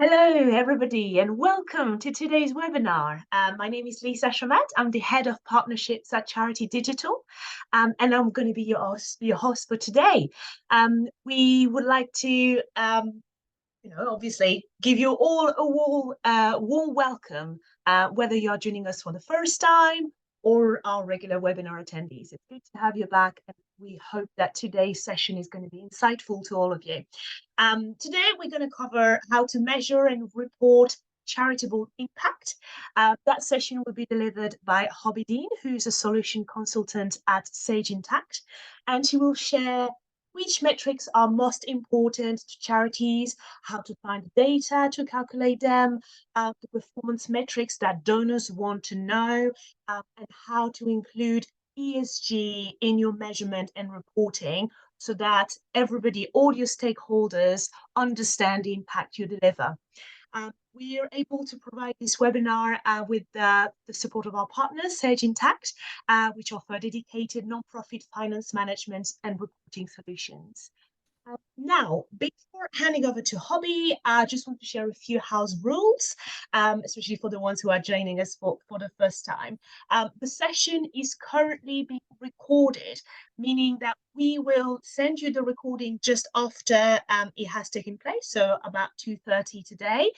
Hello, everybody, and welcome to today's webinar. My name is Lisa Shamet. I'm the head of partnerships at Charity Digital, and I'm going to be your host for today. We would like to, obviously, give you all a warm welcome, whether you're joining us for the first time or our regular webinar attendees. It's good to have you back, and we hope that today's session is going to be insightful to all of you. Today, we're going to cover how to measure and report charitable impact. That session will be delivered by Hobby Dean, who's a solution consultant at Sage Intact, and she will share which metrics are most important to charities, how to find data to calculate them, the performance metrics that donors want to know, and how to include ESG in your measurement and reporting so that everybody, all your stakeholders, understand the impact you deliver. We are able to provide this webinar with the support of our partners, Sage Intact, which offer dedicated non-profit finance management and reporting solutions. Now, before handing over to Hobby, I just want to share a few house rules, especially for the ones who are joining us for the first time. The session is currently being recorded, meaning that we will send you the recording just after it has taken place, so about 2:30 today.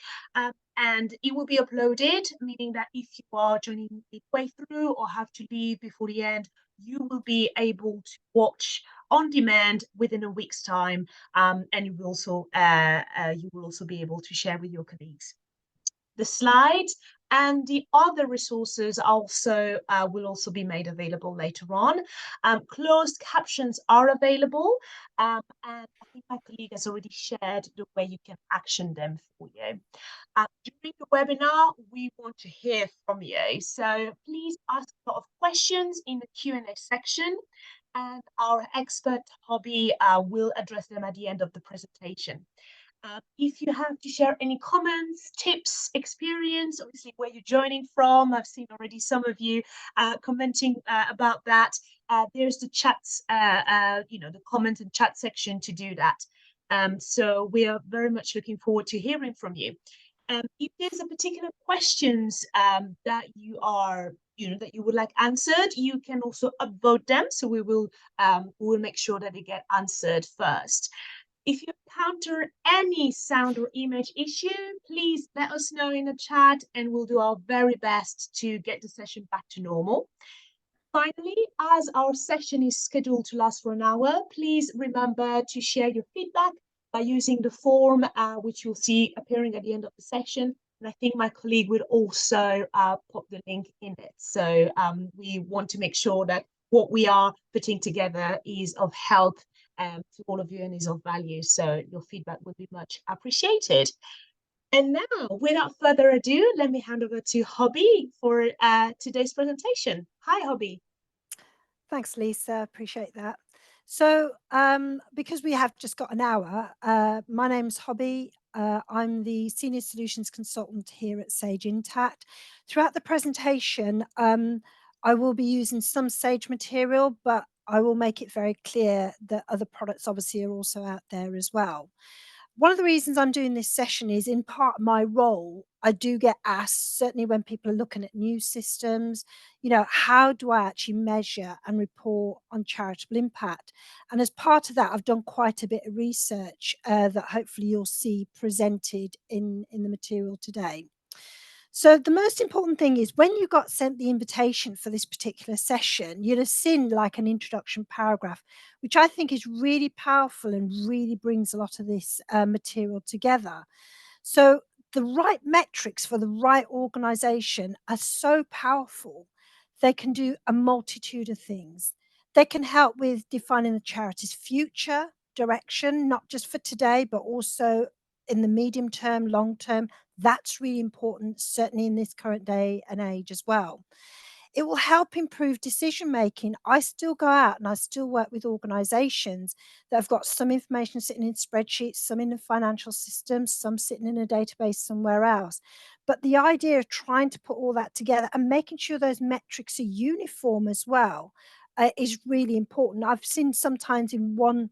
And it will be uploaded, meaning that if you are joining midway through or have to leave before the end, you will be able to watch on demand within a week's time, and you will also be able to share with your colleagues. The slides and the other resources will also be made available later on. Closed captions are available, and I think my colleague has already shared the way you can action them for you. During the webinar, we want to hear from you, so please ask a lot of questions in the Q&A section, and our expert Hobby will address them at the end of the presentation. If you have to share any comments, tips, experience, obviously where you're joining from, I've seen already some of you commenting about that. There's the chats, the comment and chat section to do that. So we are very much looking forward to hearing from you. If there's a particular questions that you would like answered, you can also upvote them. So we will make sure that they get answered first. If you encounter any sound or image issue, please let us know in the chat and we'll do our very best to get the session back to normal. Finally, as our session is scheduled to last for an hour, please remember to share your feedback by using the form which you'll see appearing at the end of the session. And I think my colleague will also pop the link in it. So we want to make sure that what we are putting together is of help to all of you and is of value. So your feedback would be much appreciated. And now, without further ado, let me hand over to Hobby for today's presentation. Hi, Hobby. Thanks, Lisa. Appreciate that. So because we have just got an hour, my name's Hobby. I'm the Senior Solutions Consultant here at Sage Intact. Throughout the presentation, I will be using some Sage material, but I will make it very clear that other products obviously are also out there as well. One of the reasons I'm doing this session is in part of my role, I do get asked, certainly when people are looking at new systems, how do I actually measure and report on charitable impact? And as part of that, I've done quite a bit of research that hopefully you'll see presented in the material today. So the most important thing is when you got sent the invitation for this particular session, you'd have seen like an introduction paragraph, which I think is really powerful and really brings a lot of this material together. So the right metrics for the right organization are so powerful. They can do a multitude of things. They can help with defining the charity's future direction, not just for today, but also in the medium term, long term. That's really important, certainly in this current day and age as well. It will help improve decision making. I still go out and I still work with organizations that have got some information sitting in spreadsheets, some in a financial system, some sitting in a database somewhere else. But the idea of trying to put all that together and making sure those metrics are uniform as well is really important. I've seen sometimes in one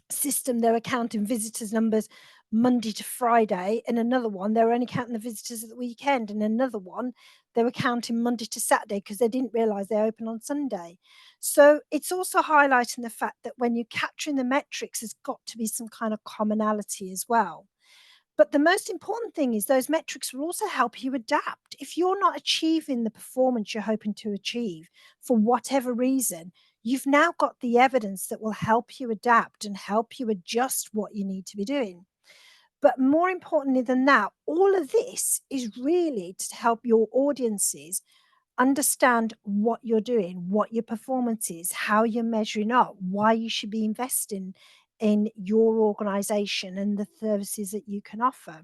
system, they were counting visitors numbers Monday to Friday. In another one, they were only counting the visitors at the weekend. And another one, they were counting Monday to Saturday because they didn't realize they open on Sunday. So it's also highlighting the fact that when you're capturing the metrics, there's got to be some kind of commonality as well. But the most important thing is those metrics will also help you adapt. If you're not achieving the performance you're hoping to achieve for whatever reason, you've now got the evidence that will help you adapt and help you adjust what you need to be doing. But more importantly than that, all of this is really to help your audiences understand what you're doing, what your performance is, how you're measuring up, why you should be investing in your organization and the services that you can offer.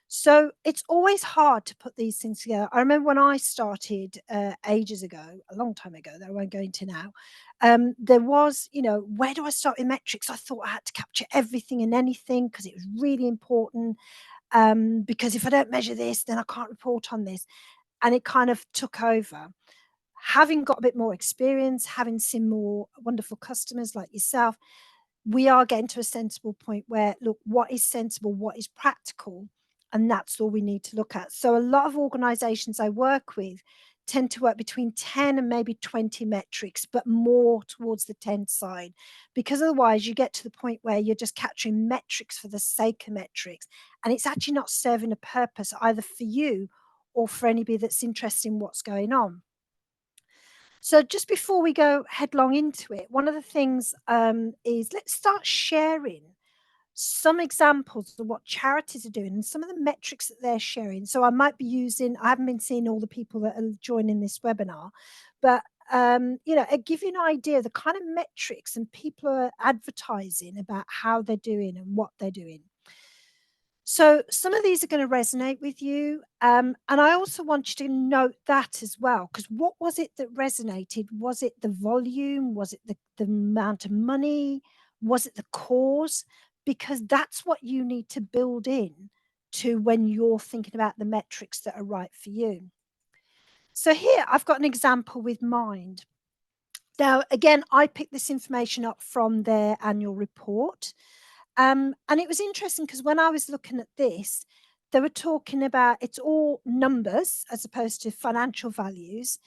So it's always hard to put these things together. I remember when I started ages ago, a long time ago, that I won't go into now. There was, where do I start with metrics? I thought I had to capture everything and anything because it was really important. Because if I don't measure this, then I can't report on this. And it kind of took over. Having got a bit more experience, having seen more wonderful customers like yourself, we are getting to a sensible point where, look, what is sensible, what is practical, and that's all we need to look at. So a lot of organizations I work with tend to work between 10 and maybe 20 metrics, but more towards the 10 side, because otherwise you get to the point where you're just capturing metrics for the sake of metrics, and it's actually not serving a purpose either for you or for anybody that's interested in what's going on. So just before we go headlong into it, one of the things is let's start sharing some examples of what charities are doing and some of the metrics that they're sharing. So I might be using, I haven't been seeing all the people that are joining this webinar, but it give you an idea of the kind of metrics and people are advertising about how they're doing and what they're doing. So some of these are going to resonate with you. And I also want you to note that as well, because what was it that resonated? Was it the volume? Was it the amount of money? Was it the cause? Because that's what you need to build in to when you're thinking about the metrics that are right for you. So here I've got an example with Mind. Now, again, I picked this information up from their annual report. And it was interesting because when I was looking at this, they were talking about it's all numbers as opposed to financial values,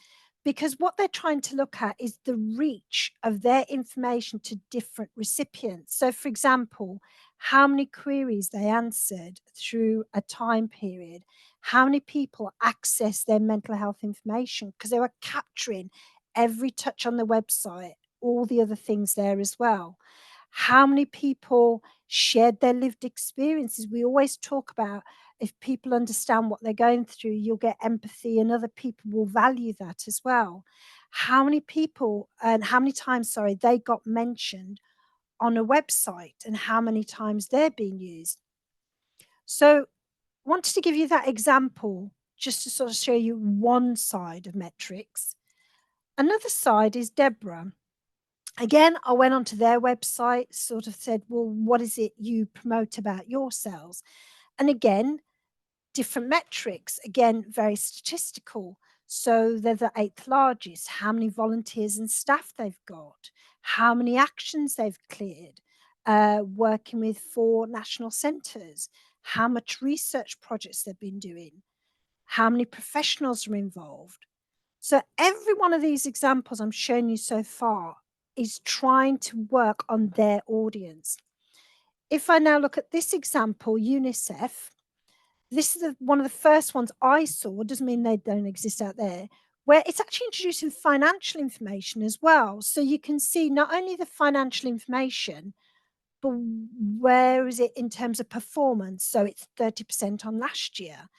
because what they're trying to look at is the reach of their information to different recipients. So, for example, how many queries they answered through a time period, how many people access their mental health information, because they were capturing every touch on the website, all the other things there as well. How many people shared their lived experiences? We always talk about if people understand what they're going through, you'll get empathy and other people will value that as well. How many people and how many times, sorry, they got mentioned on a website and how many times they're being used. So I wanted to give you that example just to sort of show you one side of metrics. Another side is Deborah. Again, I went onto their website, sort of said, well, what is it you promote about yourselves? And again, different metrics, again, very statistical. So they're the 8th largest, how many volunteers and staff they've got, how many actions they've cleared, working with 4 national centres, how much research projects they've been doing, how many professionals are involved. So every one of these examples I'm showing you so far is trying to work on their audience. If I now look at this example, UNICEF, this is one of the first ones I saw, doesn't mean they don't exist out there, where it's actually introducing financial information as well. So you can see not only the financial information, but where is it in terms of performance? So it's 30% on last year.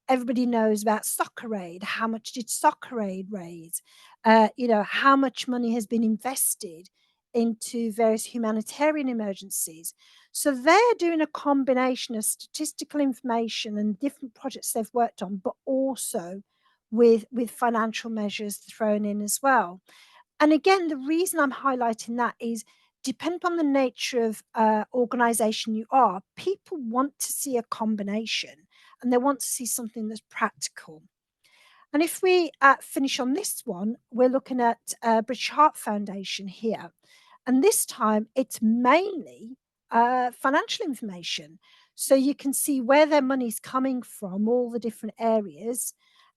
Everybody knows about Soccer Aid. How much did Soccer Aid raise? How much money has been invested into various humanitarian emergencies? So they're doing a combination of statistical information and different projects they've worked on, but also with financial measures thrown in as well. And again, the reason I'm highlighting that is depending on the nature of organization you are, people want to see a combination and they want to see something that's practical. And if we finish on this one, we're looking at British Heart Foundation here. And this time it's mainly financial information. So you can see where their money's coming from, all the different areas,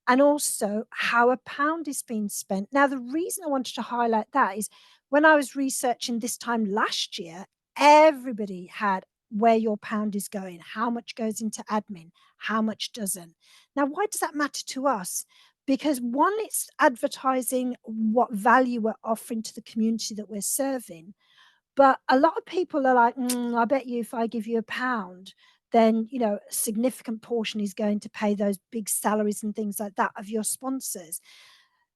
and also how a pound is being spent. Now, the reason I wanted to highlight that is when I was researching this time last year, everybody had where your pound is going, how much goes into admin, how much doesn't. Now, why does that matter to us? Because one, it's advertising what value we're offering to the community that we're serving. But a lot of people are like, I bet you if I give you a pound, then, a significant portion is going to pay those big salaries and things like that of your sponsors.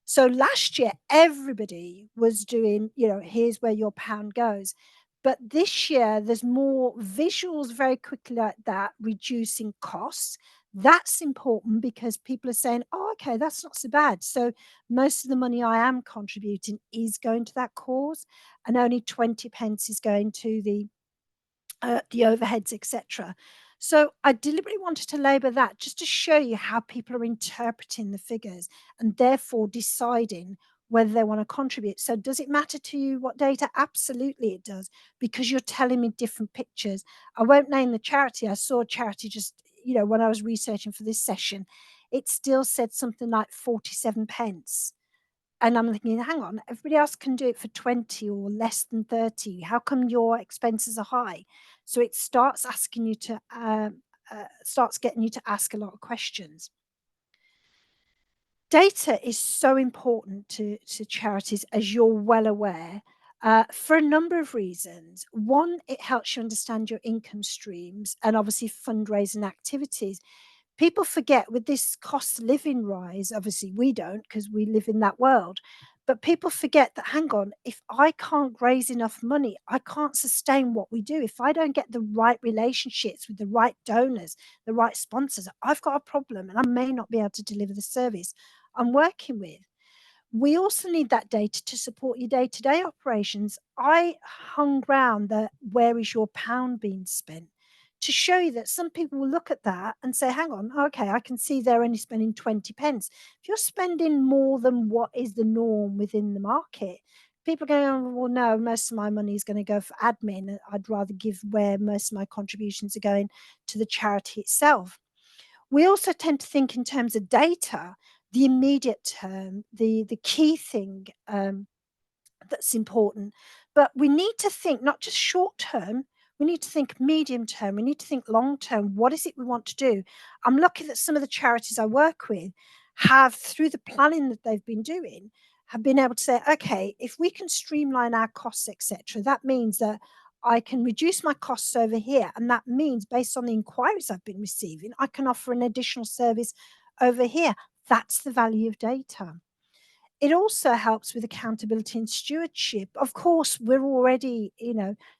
So last year, everybody was doing, here's where your pound goes. But this year, there's more visuals very quickly like that, reducing costs. That's important because people are saying, oh, okay, that's not so bad. So most of the money I am contributing is going to that cause, and only 20 pence is going to the overheads, etc. So I deliberately wanted to label that just to show you how people are interpreting the figures and therefore deciding whether they want to contribute. So does it matter to you what data? Absolutely it does, because you're telling me different pictures. I won't name the charity. I saw a charity just, when I was researching for this session, it still said something like 47 pence. And I'm thinking, hang on, everybody else can do it for 20 or less than 30. How come your expenses are high? So it starts asking you to, starts getting you to ask a lot of questions. Data is so important to charities, as you're well aware, for a number of reasons. One, it helps you understand your income streams and obviously fundraising activities. People forget with this cost of living rise, obviously we don't because we live in that world, but people forget that, hang on, if I can't raise enough money, I can't sustain what we do. If I don't get the right relationships with the right donors, the right sponsors, I've got a problem and I may not be able to deliver the service I'm working with. We also need that data to support your day-to-day operations. I hung round the where is your pound being spent to show you that some people will look at that and say, hang on, okay, I can see they're only spending 20 pence. If you're spending more than what is the norm within the market, people are going, oh, well, no, most of my money is going to go for admin. I'd rather give where most of my contributions are going to the charity itself. We also tend to think in terms of data, the immediate term, the key thing that's important. But we need to think not just short term, we need to think medium term, we need to think long term. What is it we want to do? I'm lucky that some of the charities I work with have, through the planning that they've been doing, have been able to say, okay, if we can streamline our costs, etc., that means that I can reduce my costs over here. And that means, based on the inquiries I've been receiving, I can offer an additional service over here. That's the value of data. It also helps with accountability and stewardship. Of course, we're already,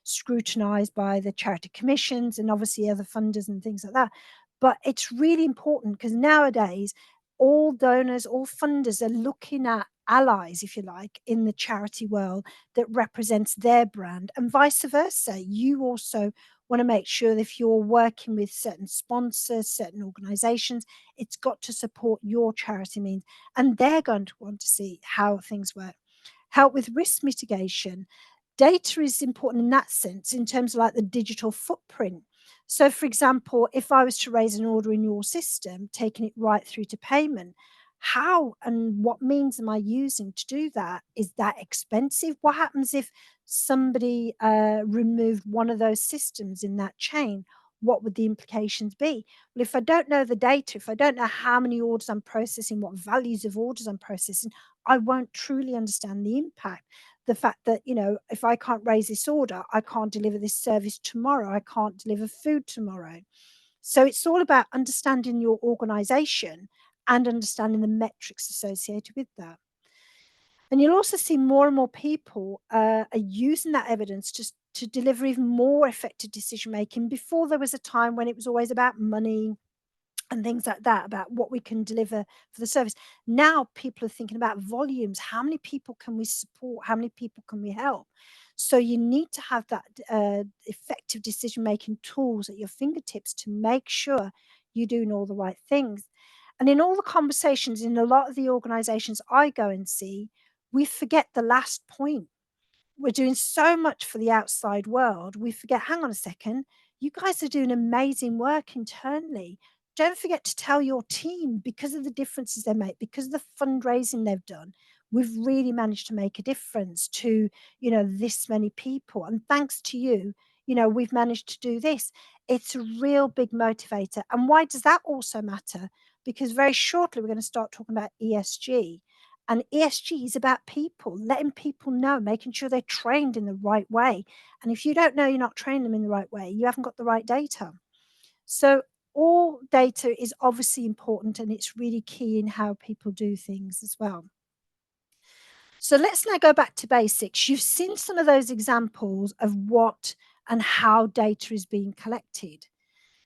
scrutinized by the charity commissions and obviously other funders and things like that. But it's really important because nowadays, all donors, all funders are looking at allies, if you like, in the charity world that represents their brand, and vice versa. You also want to make sure that if you're working with certain sponsors, certain organizations, it's got to support your charity means, and they're going to want to see how things work. Help with risk mitigation. Data is important in that sense, in terms of like the digital footprint. So, for example, if I was to raise an order in your system, taking it right through to payment, how and what means am I using to do that? Is that expensive? What happens if somebody removed one of those systems in that chain? What would the implications be? Well, if I don't know the data, if I don't know how many orders I'm processing, what values of orders I'm processing, I won't truly understand the impact. The fact that, if I can't raise this order, I can't deliver this service tomorrow, I can't deliver food tomorrow. So it's all about understanding your organization and understanding the metrics associated with that. And you'll also see more and more people are using that evidence to deliver even more effective decision making. Before, there was a time when it was always about money and things like that, about what we can deliver for the service. Now people are thinking about volumes. How many people can we support? How many people can we help? So you need to have that effective decision making tools at your fingertips to make sure you're doing all the right things. And in all the conversations in a lot of the organizations I go and see, we forget the last point. we're doing so much for the outside world, we forget, hang on a second, you guys are doing amazing work internally. Don't forget to tell your team, because of the differences they make, because of the fundraising they've done, we've really managed to make a difference to, this many people. And thanks to you, we've managed to do this. It's a real big motivator. And why does that also matter? Because very shortly we're going to start talking about ESG. And ESG is about people, letting people know, making sure they're trained in the right way. And if you don't know you're not training them in the right way, you haven't got the right data. So all data is obviously important, and it's really key in how people do things as well. So let's now go back to basics. You've seen some of those examples of what and how data is being collected.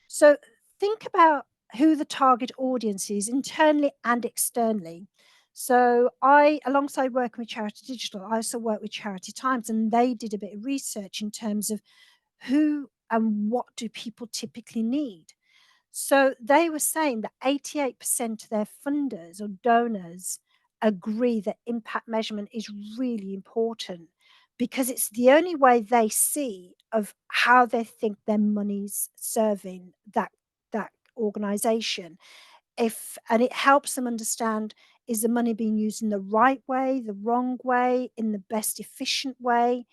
So think about who the target audience is internally and externally. So alongside working with Charity Digital, I also work with Charity Times, and they did a bit of research in terms of who and what do people typically need. So they were saying that 88% of their funders or donors agree that impact measurement is really important, because it's the only way they see of how they think their money's serving that organization. And it helps them understand, is the money being used in the right way, the wrong way, in the best efficient way?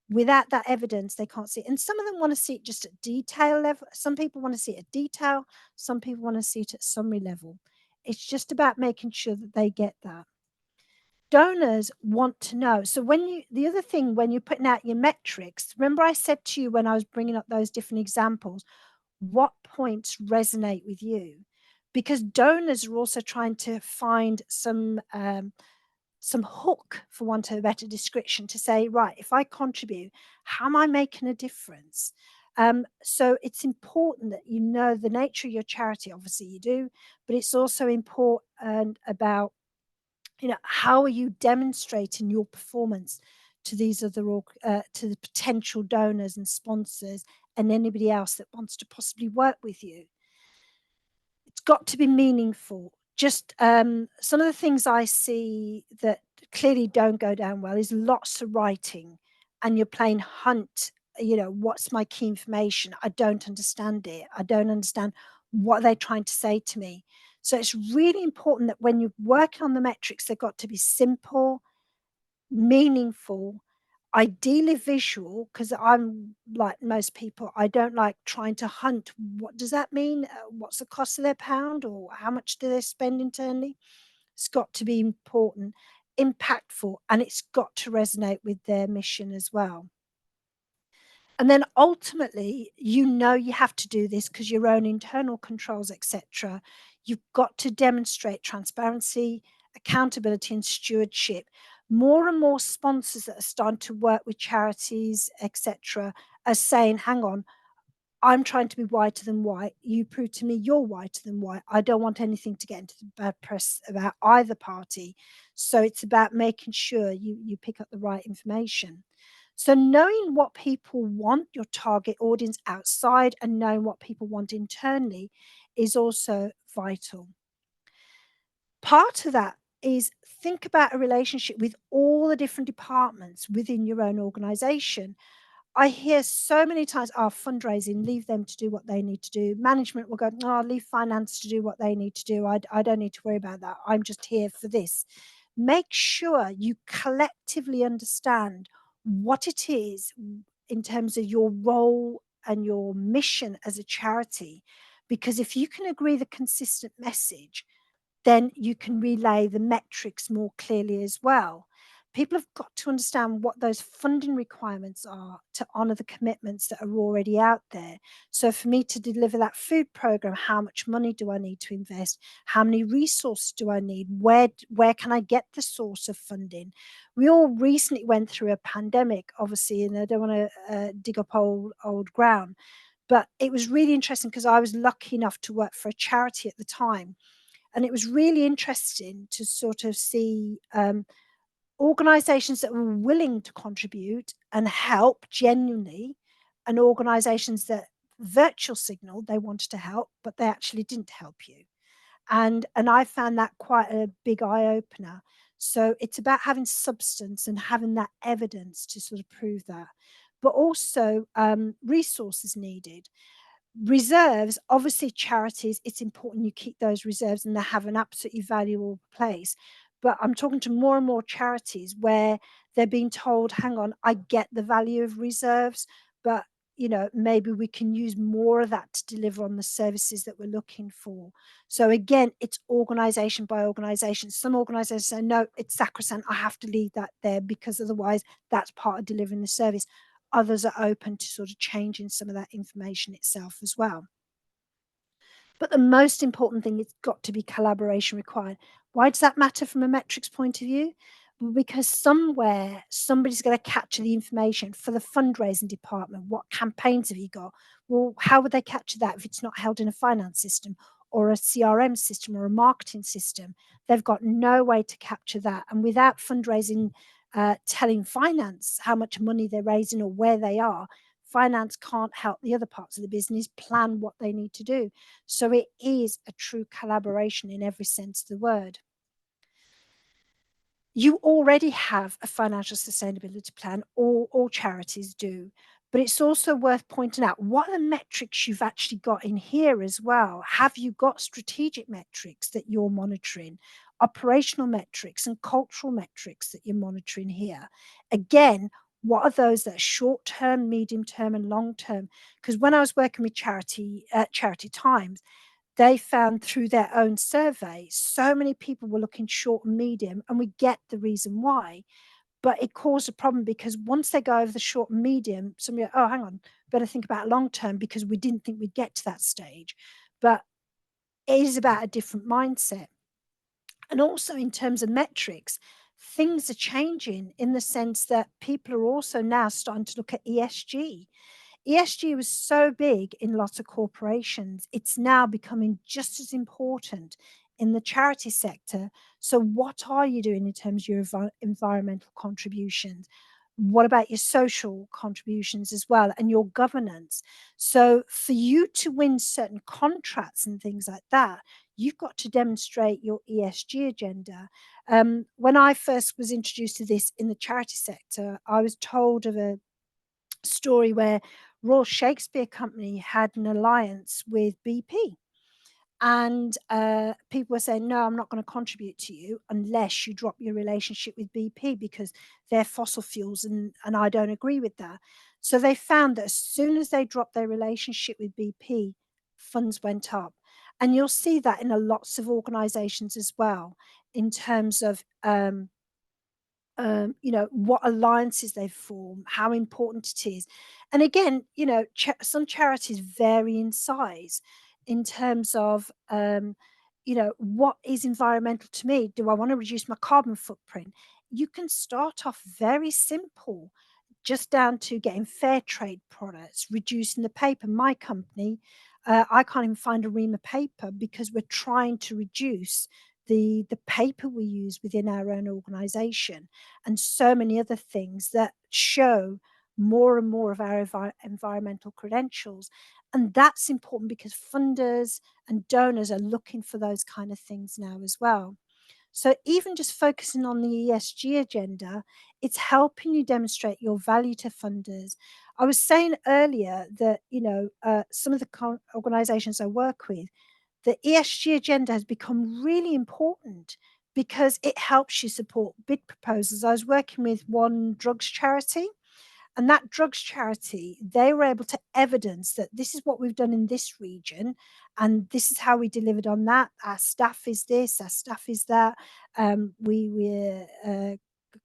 Without that evidence, they can't see it. And some of them want to see it just at detail level. Some people want to see it at detail. Some people want to see it at summary level. It's just about making sure that they get that. Donors want to know. So the other thing, when you're putting out your metrics, remember I said to you when I was bringing up those different examples, what points resonate with you? Because donors are also trying to find some hook, for want of a better description, to say, right, if I contribute, how am I making a difference? So it's important that you know the nature of your charity. Obviously you do, but it's also important about, how are you demonstrating your performance to these other to the potential donors and sponsors and anybody else that wants to possibly work with you. It's got to be meaningful. Just some of the things I see that clearly don't go down well is lots of writing, and you're playing hunt. What's my key information? I don't understand it. I don't understand what they're trying to say to me. So it's really important that when you're working on the metrics, they've got to be simple, meaningful, ideally visual, because I'm like most people, I don't like trying to hunt. What does that mean? What's the cost of their pound, or how much do they spend internally? It's got to be important, impactful, and it's got to resonate with their mission as well. And then ultimately, you have to do this because your own internal controls, etc. You've got to demonstrate transparency, accountability, and stewardship. More and more sponsors that are starting to work with charities, etc., are saying, hang on, I'm trying to be whiter than white. You prove to me you're whiter than white. I don't want anything to get into the bad press about either party. So it's about making sure you pick up the right information. So knowing what people want, your target audience outside, and knowing what people want internally is also vital. Part of that is think about a relationship with all the different departments within your own organization. I hear so many times, fundraising, leave them to do what they need to do. Management will go, leave finance to do what they need to do. I don't need to worry about that. I'm just here for this. Make sure you collectively understand what it is in terms of your role and your mission as a charity. Because if you can agree the consistent message, then you can relay the metrics more clearly as well. People have got to understand what those funding requirements are to honour the commitments that are already out there. So for me to deliver that food programme, how much money do I need to invest? How many resources do I need? Where can I get the source of funding? We all recently went through a pandemic, obviously, and I don't want to dig up old ground, but it was really interesting because I was lucky enough to work for a charity at the time. And it was really interesting to sort of see organizations that were willing to contribute and help genuinely, and organizations that virtual signal they wanted to help, but they actually didn't help you. And I found that quite a big eye opener. So it's about having substance and having that evidence to sort of prove that. But also resources needed. Reserves, obviously charities, it's important you keep those reserves and they have an absolutely valuable place. But I'm talking to more and more charities where they're being told, hang on, I get the value of reserves, but maybe we can use more of that to deliver on the services that we're looking for. So again, it's organization by organization. Some organizations say, no, it's sacrosanct, I have to leave that there because otherwise that's part of delivering the service. Others are open to sort of changing some of that information itself as well. But the most important thing, it's got to be collaboration required. Why does that matter from a metrics point of view? Well, because somewhere somebody's going to capture the information for the fundraising department. What campaigns have you got? Well, how would they capture that if it's not held in a finance system or a CRM system or a marketing system? They've got no way to capture that. And without fundraising telling finance how much money they're raising or where they are, finance can't help the other parts of the business plan what they need to do. So it is a true collaboration in every sense of the word. You already have a financial sustainability plan, all charities do. But it's also worth pointing out what are the metrics you've actually got in here as well. Have you got strategic metrics that you're monitoring, operational metrics and cultural metrics that you're monitoring here? Again, what are those that are short term, medium term, and long term? Because when I was working with Charity Times, they found through their own survey, so many people were looking short and medium, and we get the reason why. But it caused a problem because once they go over the short and medium, somebody, oh, hang on, better think about long term because we didn't think we'd get to that stage. But it is about a different mindset. And also in terms of metrics, things are changing in the sense that people are also now starting to look at ESG. ESG was so big in lots of corporations, it's now becoming just as important in the charity sector. So, what are you doing in terms of your environmental contributions? What about your social contributions as well and your governance? So, for you to win certain contracts and things like that, you've got to demonstrate your ESG agenda. When I first was introduced to this in the charity sector, I was told of a story where Royal Shakespeare Company had an alliance with BP. And people were saying, no, I'm not going to contribute to you unless you drop your relationship with BP because they're fossil fuels and I don't agree with that. So they found that as soon as they dropped their relationship with BP, funds went up. And you'll see that in a lots of organizations as well, in terms of what alliances they form, how important it is. And again, some charities vary in size in terms of, what is environmental to me? Do I want to reduce my carbon footprint? You can start off very simple, just down to getting fair trade products, reducing the paper. My company, I can't even find a ream of paper because we're trying to reduce the paper we use within our own organization and so many other things that show more and more of our environmental credentials. And that's important because funders and donors are looking for those kind of things now as well. So even just focusing on the ESG agenda, it's helping you demonstrate your value to funders. I was saying earlier that, some of the organizations I work with, the ESG agenda has become really important because it helps you support bid proposals. I was working with one drugs charity, and that drugs charity, they were able to evidence that this is what we've done in this region, and this is how we delivered on that. Our staff is this, our staff is that. We're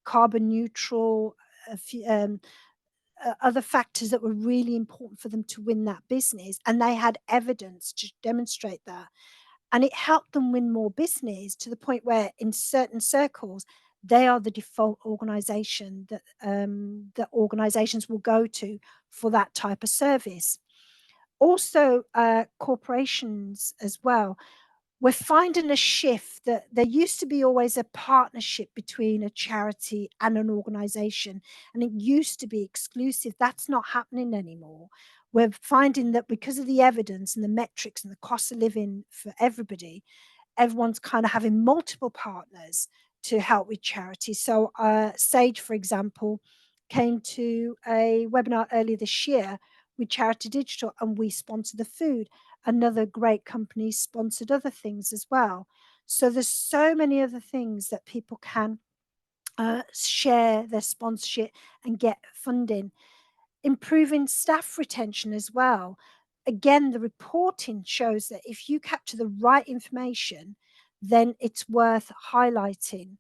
carbon neutral. Other factors that were really important for them to win that business, and they had evidence to demonstrate that. And it helped them win more business to the point where in certain circles, they are the default organization that organizations will go to for that type of service. Also, corporations as well, we're finding a shift that there used to be always a partnership between a charity and an organization, and it used to be exclusive. That's not happening anymore. We're finding that because of the evidence and the metrics and the cost of living for everybody, everyone's kind of having multiple partners to help with charities. So Sage, for example, came to a webinar earlier this year with Charity Digital, and we sponsored the food. Another great company sponsored other things as well. So there's so many other things that people can share their sponsorship and get funding. Improving staff retention as well. Again, the reporting shows that if you capture the right information, then it's worth highlighting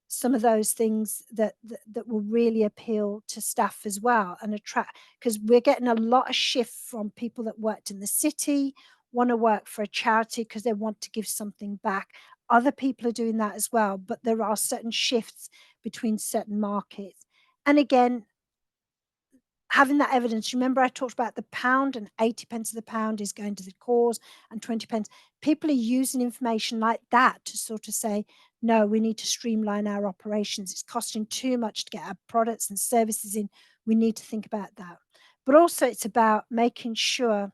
some of those things that will really appeal to staff as well and attract, because we're getting a lot of shift from people that worked in the city, want to work for a charity because they want to give something back. Other people are doing that as well, but there are certain shifts between certain markets. And again, having that evidence, remember I talked about the pound, and 80 pence of the pound is going to the cause and 20 pence. People are using information like that to sort of say, no, we need to streamline our operations. It's costing too much to get our products and services in. We need to think about that. But also it's about making sure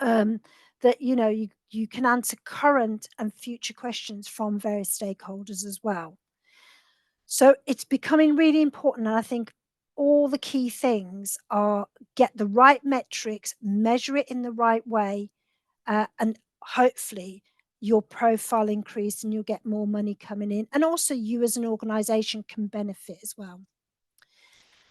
that, you know, you can answer current and future questions from various stakeholders as well. So it's becoming really important. And I think all the key things are get the right metrics, measure it in the right way, and hopefully your profile increase and you'll get more money coming in. And also you as an organization can benefit as well.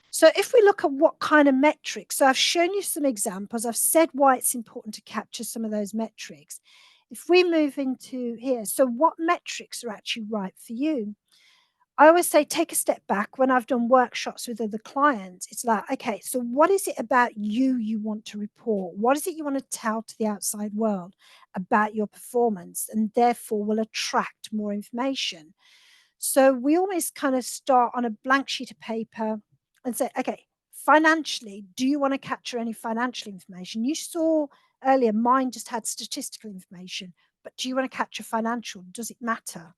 So if we look at what kind of metrics, so I've shown you some examples. I've said why it's important to capture some of those metrics. If we move into here, so what metrics are actually right for you? I always say take a step back. When I've done workshops with other clients, it's like, okay, so what is it about you want to report? What is it you want to tell to the outside world about your performance, and therefore will attract more information? So we always kind of start on a blank sheet of paper and say, okay, financially, do you want to capture any financial information? You saw earlier, mine just had statistical information, but do you want to capture financial? Does it matter?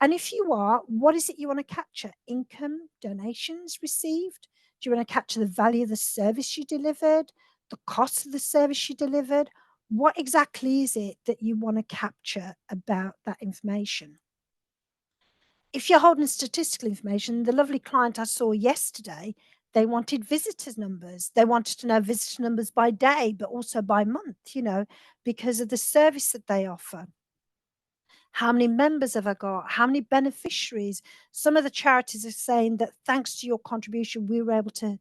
And if you are, what is it you want to capture? Income, donations received? Do you want to capture the value of the service you delivered, the cost of the service you delivered? What exactly is it that you want to capture about that information? If you're holding statistical information, the lovely client I saw yesterday, they wanted visitors numbers. They wanted to know visitor numbers by day, but also by month, you know, because of the service that they offer. How many members have I got? How many beneficiaries? Some of the charities are saying that thanks to your contribution, we were able to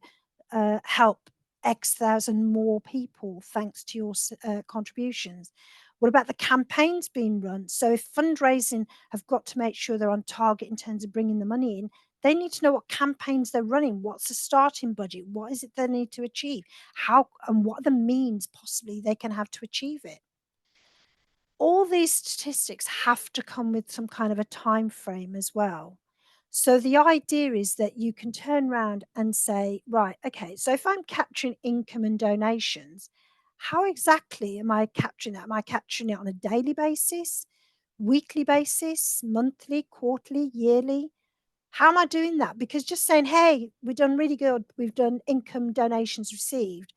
help X thousand more people thanks to your contributions. What about the campaigns being run? So if fundraising have got to make sure they're on target in terms of bringing the money in, they need to know what campaigns they're running. What's the starting budget? What is it they need to achieve? How and what are the means possibly they can have to achieve it? All these statistics have to come with some kind of a time frame as well. So the idea is that you can turn around and say, right, okay, so if I'm capturing income and donations, how exactly am I capturing that? Am I capturing it on a daily basis, weekly basis, monthly, quarterly, yearly? How am I doing that? Because just saying, hey, we've done really good, we've done income donations received.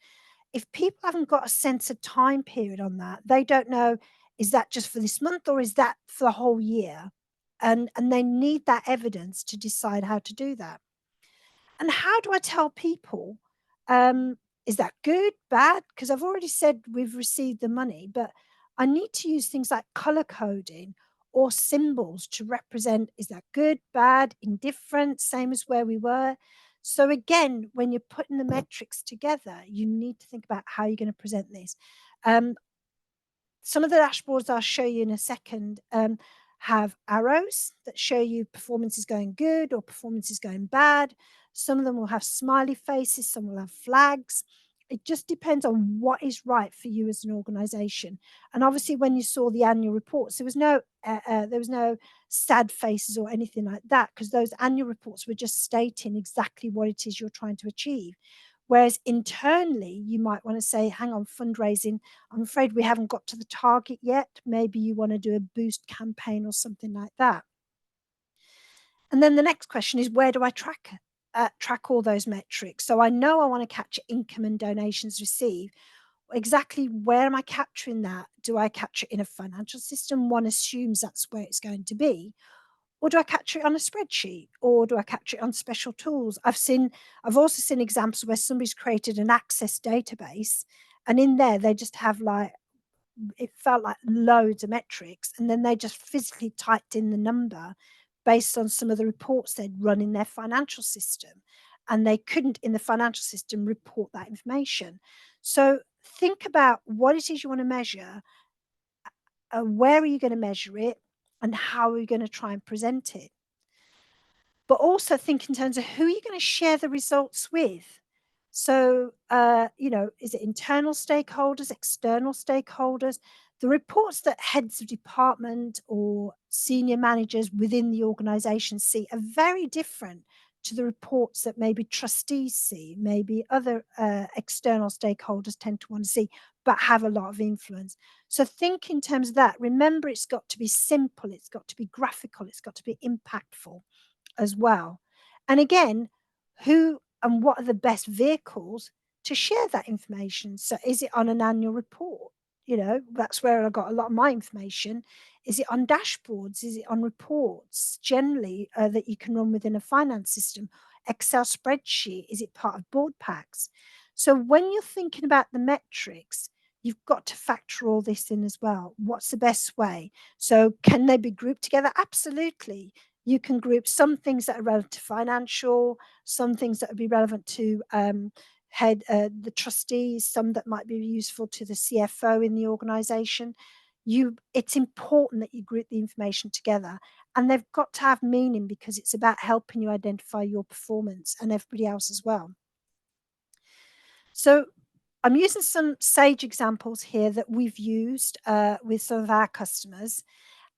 If people haven't got a sense of time period on that, they don't know, is that just for this month or is that for the whole year? And they need that evidence to decide how to do that. And how do I tell people, um, is that good, bad? Because I've already said we've received the money, but I need to use things like color coding or symbols to represent, is that good, bad, indifferent, same as where we were. So again, when you're putting the metrics together, you need to think about how you're going to present this. Um, some of the dashboards I'll show you in a second have arrows that show you performance is going good or performance is going bad. Some of them will have smiley faces, some will have flags. It just depends on what is right for you as an organization. And obviously, when you saw the annual reports, there was no sad faces or anything like that, because those annual reports were just stating exactly what it is you're trying to achieve. Whereas internally, you might want to say, hang on, fundraising, I'm afraid we haven't got to the target yet. Maybe you want to do a boost campaign or something like that. And then the next question is, where do I track all those metrics? So I know I want to capture income and donations received. Exactly where am I capturing that? Do I capture it in a financial system? One assumes that's where it's going to be. Or do I capture it on a spreadsheet? Or do I capture it on special tools? I've also seen examples where somebody's created an Access database, and in there they just have like, it felt like loads of metrics, and then they just physically typed in the number based on some of the reports they'd run in their financial system, and they couldn't in the financial system report that information. So think about what it is you want to measure, where are you going to measure it, and how are you going to try and present it. But also think in terms of who you're going to share the results with. So, is it internal stakeholders, external stakeholders? The reports that heads of department or senior managers within the organization see are very different to the reports that maybe trustees see, maybe other external stakeholders tend to want to see, but have a lot of influence. So think in terms of that. Remember, it's got to be simple, it's got to be graphical, it's got to be impactful as well. And again, who and what are the best vehicles to share that information? So is it on an annual report? That's where I got a lot of my information. Is it on dashboards? Is it on reports generally that you can run within a finance system? Excel spreadsheet? Is it part of board packs? So when you're thinking about the metrics, you've got to factor all this in as well. What's the best way? So can they be grouped together? Absolutely. You can group some things that are relevant to financial, some things that would be relevant to the trustees, some that might be useful to the CFO in the organization. It's important that you group the information together, and they've got to have meaning because it's about helping you identify your performance and everybody else as well. So I'm using some Sage examples here that we've used with some of our customers.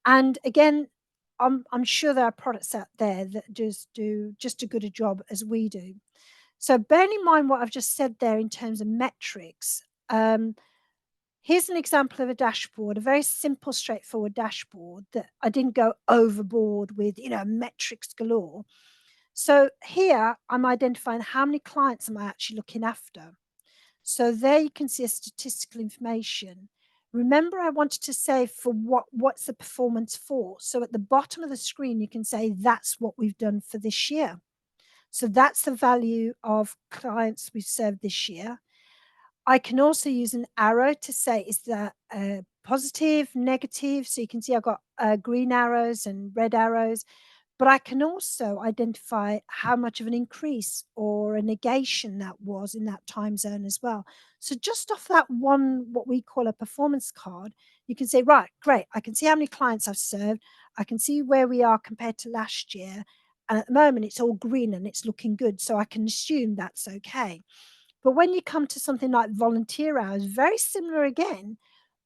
And again, I'm sure there are products out there that just do just as good a job as we do. So bearing in mind what I've just said there in terms of metrics, here's an example of a dashboard, a very simple, straightforward dashboard that I didn't go overboard with, metrics galore. So here I'm identifying how many clients am I actually looking after. So there you can see a statistical information. Remember, I wanted to say for what's the performance for. So at the bottom of the screen, you can say that's what we've done for this year. So that's the value of clients we've served this year. I can also use an arrow to say, is that positive, negative? So you can see I've got green arrows and red arrows. But I can also identify how much of an increase or a negation that was in that time zone as well. So just off that one, what we call a performance card, you can say, right, great, I can see how many clients I've served. I can see where we are compared to last year. And at the moment, it's all green and it's looking good. So I can assume that's okay. But when you come to something like volunteer hours, very similar again,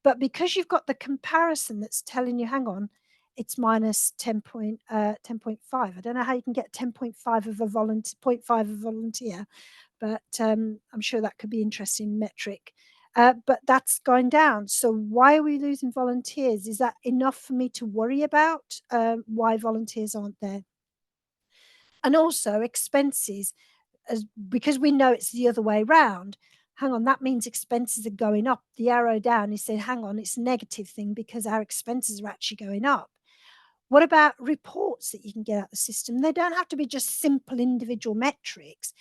but because you've got the comparison that's telling you, hang on, it's minus 10.5. I don't know how you can get 10.5 of a volunteer, 0.5 of a volunteer, but I'm sure that could be interesting metric. But that's going down. So why are we losing volunteers? Is that enough for me to worry about why volunteers aren't there? And also expenses, because we know it's the other way around. Hang on, that means expenses are going up. The arrow down is saying, hang on, it's a negative thing because our expenses are actually going up. What about reports that you can get out of the system? They don't have to be just simple individual metrics.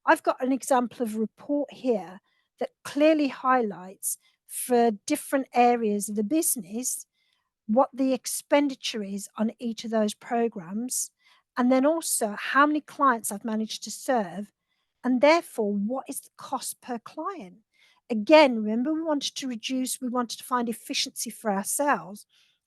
I've got an example of a report here that clearly highlights for different areas of the business what the expenditure is on each of those programs, and then also how many clients I've managed to serve, and therefore what is the cost per client. Again, remember, we wanted to reduce, we wanted to find efficiency for ourselves.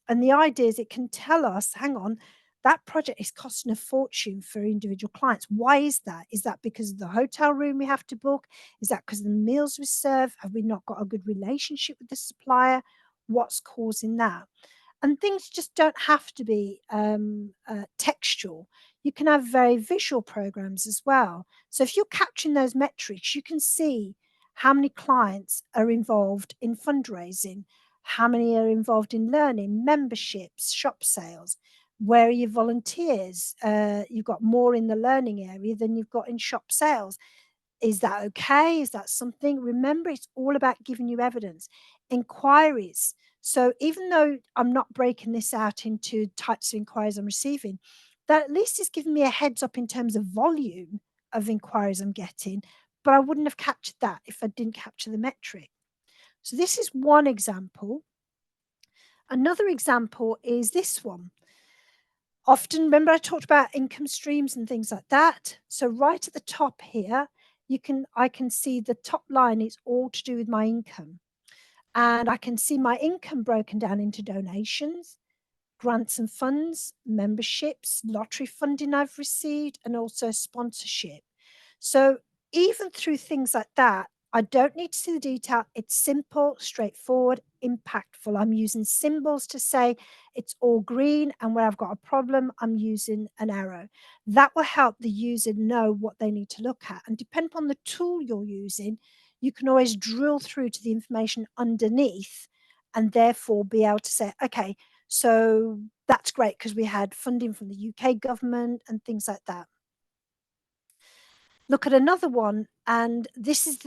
And the idea is it can tell us, hang on, that project is costing a fortune for individual clients. Why is that? Is that because of the hotel room we have to book? Is that because of the meals we serve? Have we not got a good relationship with the supplier? What's causing that? And things just don't have to be textual. You can have very visual programs as well. So if you're capturing those metrics, you can see how many clients are involved in fundraising, how many are involved in learning, memberships, shop sales. Where are your volunteers? You've got more in the learning area than you've got in shop sales. Is that okay? Is that something? Remember, it's all about giving you evidence. Inquiries. So even though I'm not breaking this out into types of inquiries I'm receiving, that at least is giving me a heads up in terms of volume of inquiries I'm getting, but I wouldn't have captured that if I didn't capture the metric. So this is one example. Another example is this one. Often, remember I talked about income streams and things like that. So right at the top here, I can see the top line is all to do with my income. And I can see my income broken down into donations, grants and funds, memberships, lottery funding I've received, and also sponsorship. So even through things like that, I don't need to see the detail. It's simple, straightforward, impactful. I'm using symbols to say it's all green, and where I've got a problem, I'm using an arrow. That will help the user know what they need to look at. And depending on the tool you're using, you can always drill through to the information underneath and therefore be able to say, okay, so that's great because we had funding from the UK government and things like that. Look at another one, and this is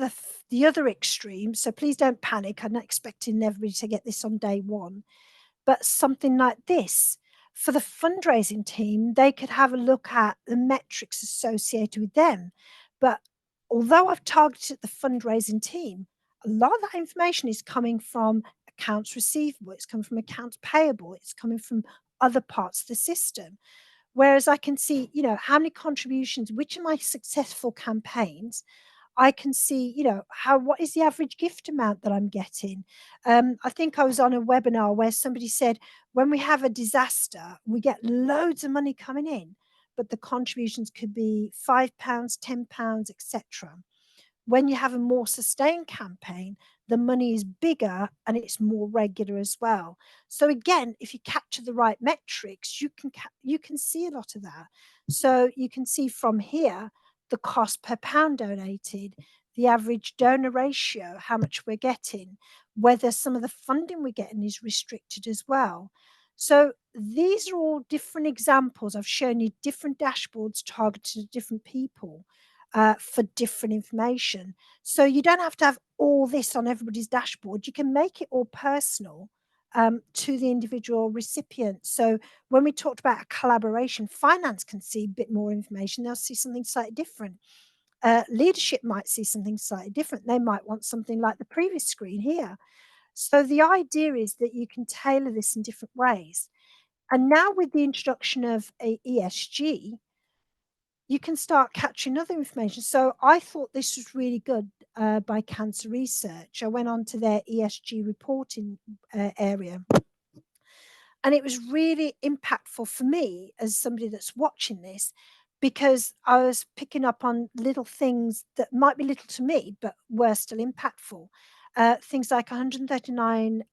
the other extreme. So please don't panic. I'm not expecting everybody to get this on day one, but something like this. For the fundraising team, they could have a look at the metrics associated with them. But although I've targeted the fundraising team, a lot of that information is coming from accounts receivable, it's coming from accounts payable, it's coming from other parts of the system. Whereas I can see, how many contributions, which are my successful campaigns. I can see, what is the average gift amount that I'm getting? I think I was on a webinar where somebody said, when we have a disaster, we get loads of money coming in, but the contributions could be £5, £10, etc. When you have a more sustained campaign, the money is bigger and it's more regular as well. So again, if you capture the right metrics, you can see a lot of that. So you can see from here the cost per pound donated, the average donor ratio, how much we're getting, whether some of the funding we're getting is restricted as well. So these are all different examples. I've shown you different dashboards targeted at different people for different information. So you don't have to have all this on everybody's dashboard. You can make it all personal to the individual recipient. So when we talked about a collaboration, finance can see a bit more information. They'll see something slightly different. Leadership might see something slightly different. They might want something like the previous screen here. So the idea is that you can tailor this in different ways. And now with the introduction of a ESG, you can start catching other information. So I thought this was really good by Cancer Research. I went on to their ESG reporting area. And it was really impactful for me as somebody that's watching this, because I was picking up on little things that might be little to me, but were still impactful. Things like 139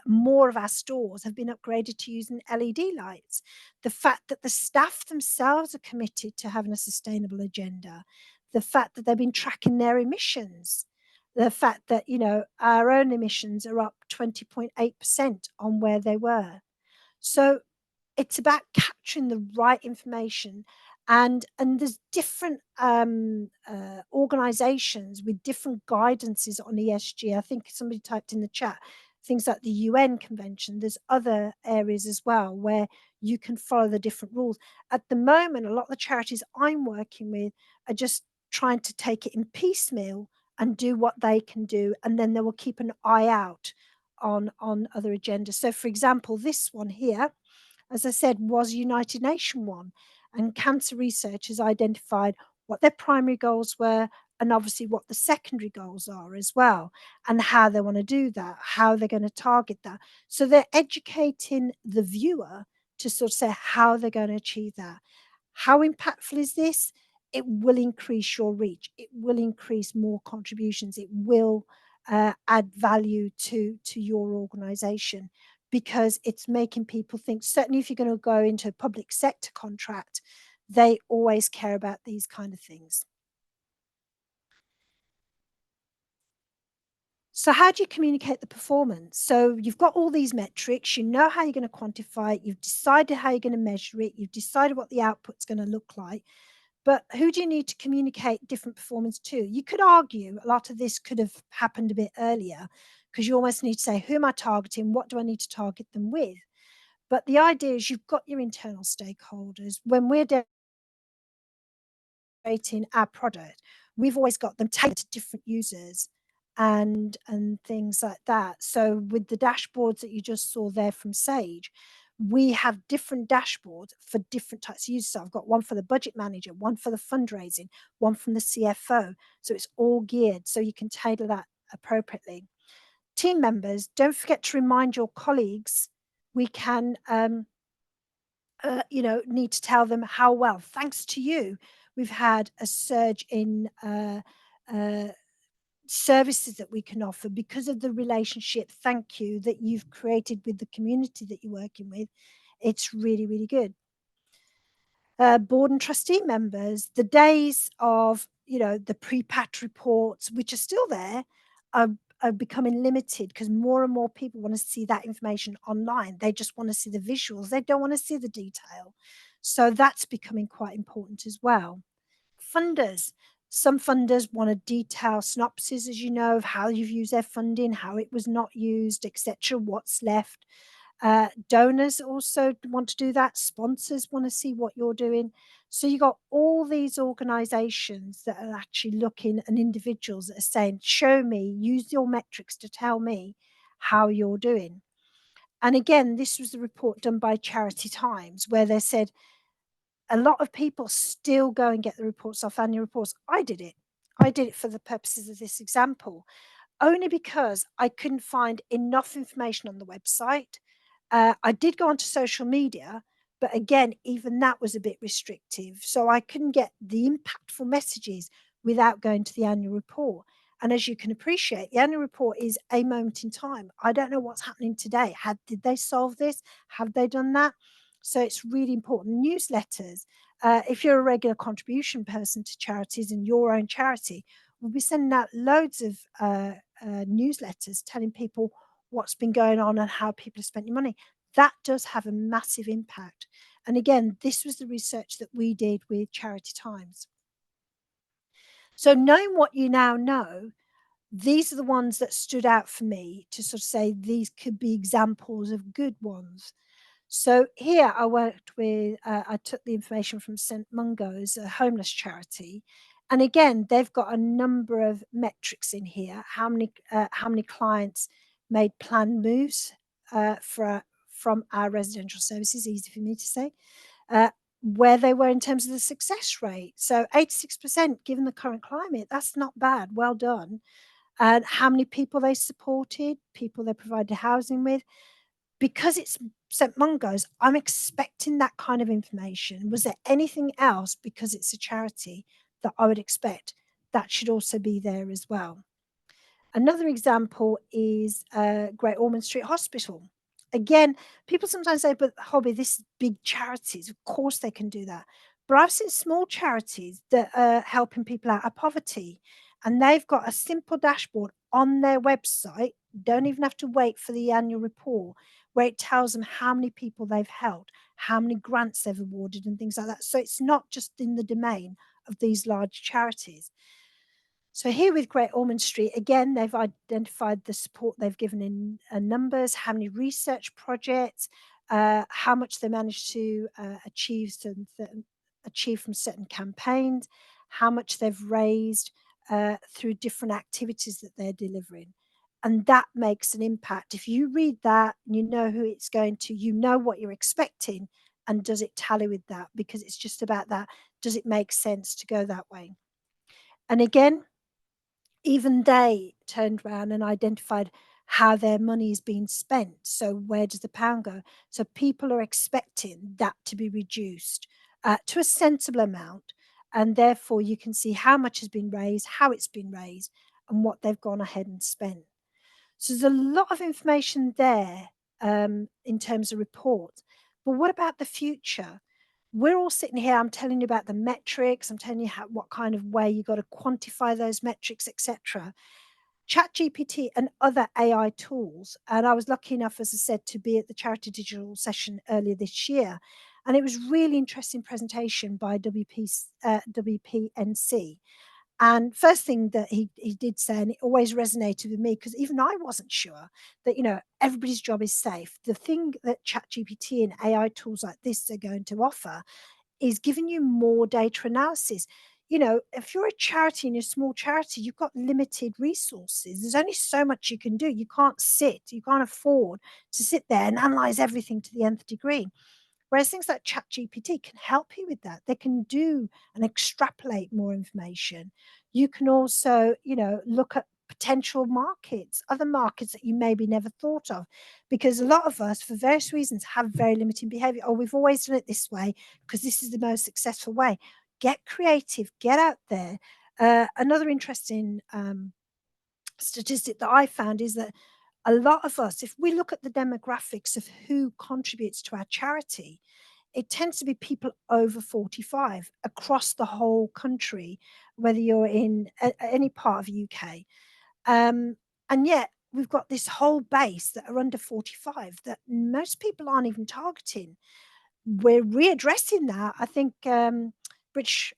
more of our stores have been upgraded to using LED lights. The fact that the staff themselves are committed to having a sustainable agenda. The fact that they've been tracking their emissions. The fact that, our own emissions are up 20.8% on where they were. So it's about capturing the right information, and there's different organizations with different guidances on ESG. I think somebody typed in the chat things like the UN convention. There's other areas as well where you can follow the different rules. At the moment, a lot of the charities I'm working with are just trying to take it in piecemeal and do what they can do, and then they will keep an eye out on other agendas. So for example, this one here, as I said, was United Nations one, and Cancer Research has identified what their primary goals were, and obviously what the secondary goals are as well, and how they want to do that, how they're going to target that. So they're educating the viewer to sort of say how they're going to achieve that. How impactful is this? It will increase your reach. It will increase more contributions. It will add value to your organization, because it's making people think, certainly if you're going to go into a public sector contract, they always care about these kind of things. So how do you communicate the performance? So you've got all these metrics, you know how you're going to quantify it, you've decided how you're going to measure it, you've decided what the output's going to look like. But who do you need to communicate different performance to? You could argue a lot of this could have happened a bit earlier, because you almost need to say, who am I targeting? What do I need to target them with? But the idea is you've got your internal stakeholders. When we're creating our product, we've always got them tailored to different users and things like that. So with the dashboards that you just saw there from Sage, we have different dashboards for different types of users. So I've got one for the budget manager, one for the fundraising, one from the CFO. So it's all geared so you can tailor that appropriately. Team members, don't forget to remind your colleagues. We can need to tell them how well, thanks to you, we've had a surge in services that we can offer because of the relationship, thank you, that you've created with the community that you're working with. It's really, really good. Board and trustee members, the days of, the pre-packed reports, which are still there, are becoming limited because more and more people want to see that information online. They just want to see the visuals. They don't want to see the detail. So that's becoming quite important as well. Funders. Some funders want a detailed synopsis, as you know, of how you've used their funding, how it was not used, etc., what's left. Donors also want to do that. Sponsors want to see what you're doing. So you've got all these organizations that are actually looking, and individuals that are saying, show me, use your metrics to tell me how you're doing. And again, this was the report done by Charity Times, where they said a lot of people still go and get the reports off annual reports. I did it. I did it for the purposes of this example, only because I couldn't find enough information on the website. I did go onto social media, but again, even that was a bit restrictive. So I couldn't get the impactful messages without going to the annual report. And as you can appreciate, the annual report is a moment in time. I don't know what's happening today. Did they solve this? Have they done that? So it's really important. Newsletters. If you're a regular contribution person to charities and your own charity, we'll be sending out loads of newsletters telling people what's been going on and how people have spent your money. That does have a massive impact. And again, this was the research that we did with Charity Times. So knowing what you now know, these are the ones that stood out for me to sort of say these could be examples of good ones. So here I worked with, I took the information from St Mungo's, a homeless charity. And again, they've got a number of metrics in here. How many clients made planned moves from our residential services, easy for me to say, where they were in terms of the success rate. So 86%, given the current climate, that's not bad, well done. And how many people they supported, people they provided housing with. Because it's St Mungo's, I'm expecting that kind of information. Was there anything else, because it's a charity, that I would expect? That should also be there as well. Another example is Great Ormond Street Hospital. Again, people sometimes say, but Hobby, this is big charities. Of course they can do that. But I've seen small charities that are helping people out of poverty, and they've got a simple dashboard on their website. Don't even have to wait for the annual report, where it tells them how many people they've helped, how many grants they've awarded, and things like that. So it's not just in the domain of these large charities. So here with Great Ormond Street, again, they've identified the support they've given in numbers, how many research projects, how much they managed to achieve from certain campaigns, how much they've raised through different activities that they're delivering. And that makes an impact. If you read that, you know who it's going to, you know what you're expecting, and does it tally with that? Because it's just about that. Does it make sense to go that way? And again, even they turned around and identified how their money is being spent. So where does the pound go? So people are expecting that to be reduced to a sensible amount. And therefore you can see how much has been raised, how it's been raised, and what they've gone ahead and spent. So there's a lot of information there in terms of reports. But what about the future? We're all sitting here, I'm telling you about the metrics, I'm telling you what kind of way you got to quantify those metrics, etc. ChatGPT and other AI tools. And I was lucky enough, as I said, to be at the Charity Digital session earlier this year. And it was really interesting presentation by WPNC. And first thing that he did say, and it always resonated with me, because even I wasn't sure that, everybody's job is safe. The thing that ChatGPT and AI tools like this are going to offer is giving you more data analysis. If you're a charity and you're a small charity, you've got limited resources. There's only so much you can do. You can't afford to sit there and analyze everything to the nth degree. Whereas things like ChatGPT can help you with that. They can do and extrapolate more information. You can also, look at potential markets, other markets that you maybe never thought of, because a lot of us, for various reasons, have very limiting behavior. Oh, we've always done it this way because this is the most successful way. Get creative, get out there. Another interesting statistic that I found is that a lot of us, if we look at the demographics of who contributes to our charity, it tends to be people over 45 across the whole country, whether you're in any part of the UK. And yet we've got this whole base that are under 45 that most people aren't even targeting. We're readdressing that. I think British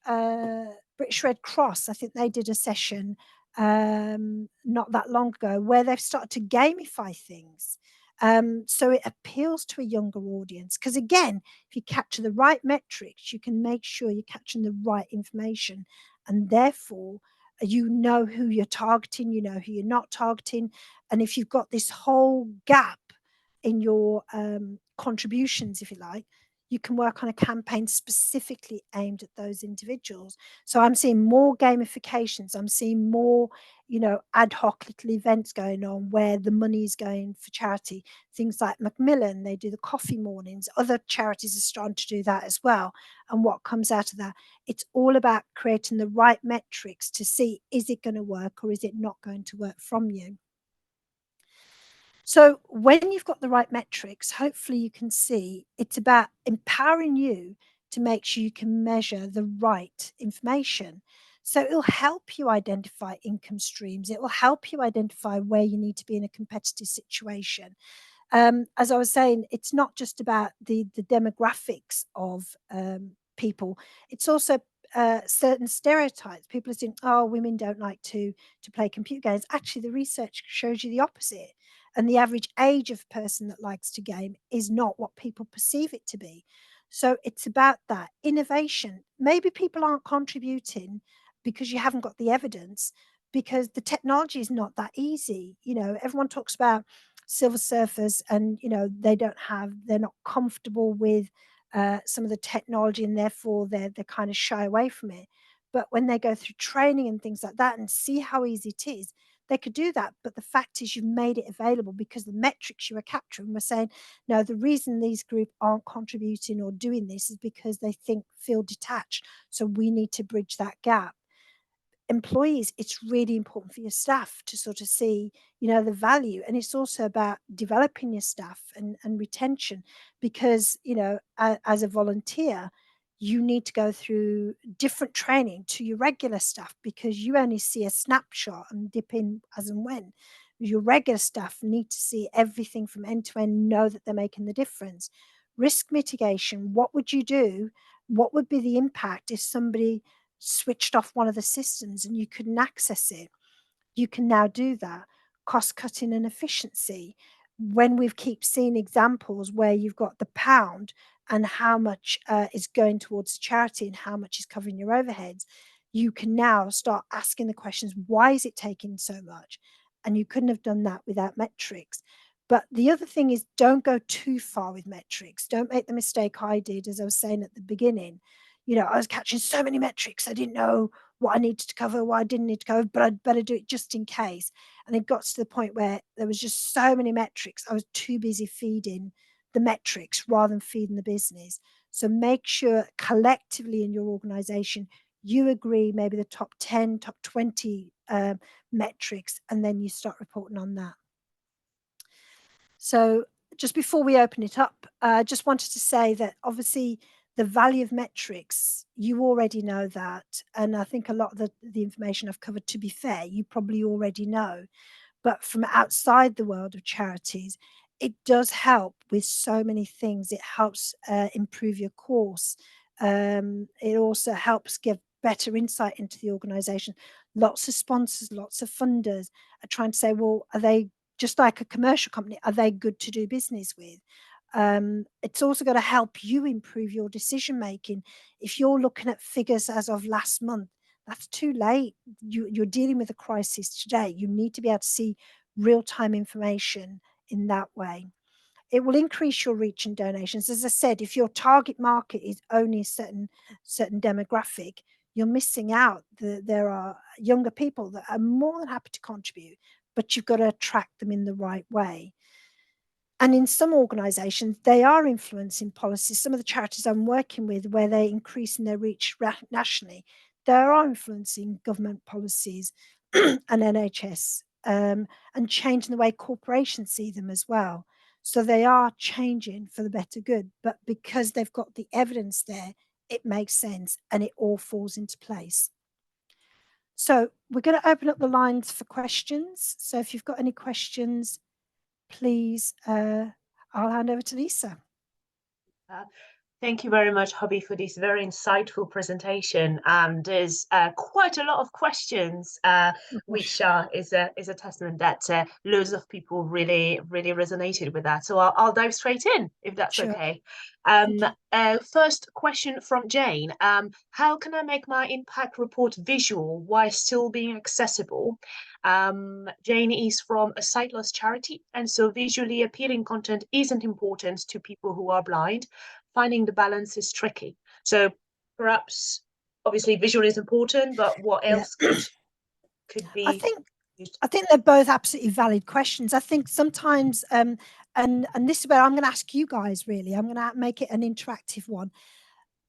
British Red Cross, I think they did a session not that long ago where they've started to gamify things. So it appeals to a younger audience. Because again, if you capture the right metrics, you can make sure you're capturing the right information. And therefore, you know who you're targeting, you know who you're not targeting. And if you've got this whole gap in your contributions, if you like, you can work on a campaign specifically aimed at those individuals. So I'm seeing more gamifications. I'm seeing more, ad hoc little events going on where the money is going for charity. Things like Macmillan, they do the coffee mornings. Other charities are starting to do that as well. And what comes out of that? It's all about creating the right metrics to see, is it going to work or is it not going to work from you? So when you've got the right metrics, hopefully you can see it's about empowering you to make sure you can measure the right information. So it'll help you identify income streams. It will help you identify where you need to be in a competitive situation. As I was saying, it's not just about the demographics of people. It's also certain stereotypes. People are saying, "Oh, women don't like to play computer games." Actually, the research shows you the opposite. And the average age of person that likes to game is not what people perceive it to be. So it's about that innovation. Maybe people aren't contributing because you haven't got the evidence, because the technology is not that easy. Everyone talks about silver surfers, and they're not comfortable with some of the technology, and therefore they're kind of shy away from it. But when they go through training and things like that and see how easy it is, they could do that. But the fact is, you've made it available because the metrics you were capturing were saying, no, the reason these group aren't contributing or doing this is because they feel detached. So we need to bridge that gap. Employees, it's really important for your staff to sort of see, the value. And it's also about developing your staff and retention, because, as a volunteer, you need to go through different training to your regular staff, because you only see a snapshot and dip in as and when. Your regular staff need to see everything from end to end, know that they're making the difference. Risk mitigation, what would you do? What would be the impact if somebody switched off one of the systems and you couldn't access it? You can now do that. Cost cutting and efficiency. When we keep seeing examples where you've got the pound and how much is going towards charity and how much is covering your overheads, you can now start asking the questions, why is it taking so much? And you couldn't have done that without metrics. But the other thing is, don't go too far with metrics. Don't make the mistake I did, as I was saying at the beginning. I was catching so many metrics, I didn't know what I needed to cover, what I didn't need to cover, but I'd better do it just in case. And it got to the point where there was just so many metrics. I was too busy feeding the metrics rather than feeding the business. So make sure collectively in your organization, you agree maybe the top 10, top 20 metrics, and then you start reporting on that. So just before we open it up, I just wanted to say that obviously the value of metrics, you already know that. And I think a lot of the information I've covered, to be fair, you probably already know. But from outside the world of charities, it does help with so many things. It helps improve your course. It also helps give better insight into the organization. Lots of sponsors, lots of funders are trying to say, well, are they just like a commercial company? Are they good to do business with? It's also going to help you improve your decision making. If you're looking at figures as of last month, that's too late. You're dealing with a crisis today. You need to be able to see real-time information in that way. It will increase your reach and donations. As I said, if your target market is only a certain demographic, you're missing out. There are younger people that are more than happy to contribute, but you've got to attract them in the right way. And in some organizations, they are influencing policies. Some of the charities I'm working with, where they're increasing their reach nationally, they are influencing government policies and NHS, and changing the way corporations see them as well. So they are changing for the better good, but because they've got the evidence there, it makes sense and it all falls into place. So we're going to open up the lines for questions. So if you've got any questions, please, I'll hand over to Lisa. Thank you very much, Hobby, for this very insightful presentation. There's quite a lot of questions, which is a testament that loads of people really resonated with that. So I'll dive straight in, if that's Sure. okay. First question from Jane. How can I make my impact report visual while still being accessible? Jane is from a sightless charity, and so visually appealing content isn't important to people who are blind. Finding the balance is tricky. So perhaps, obviously, visual is important, but what else could be used? I think they're both absolutely valid questions. I think sometimes, and this is where I'm going to ask you guys, really, I'm going to make it an interactive one.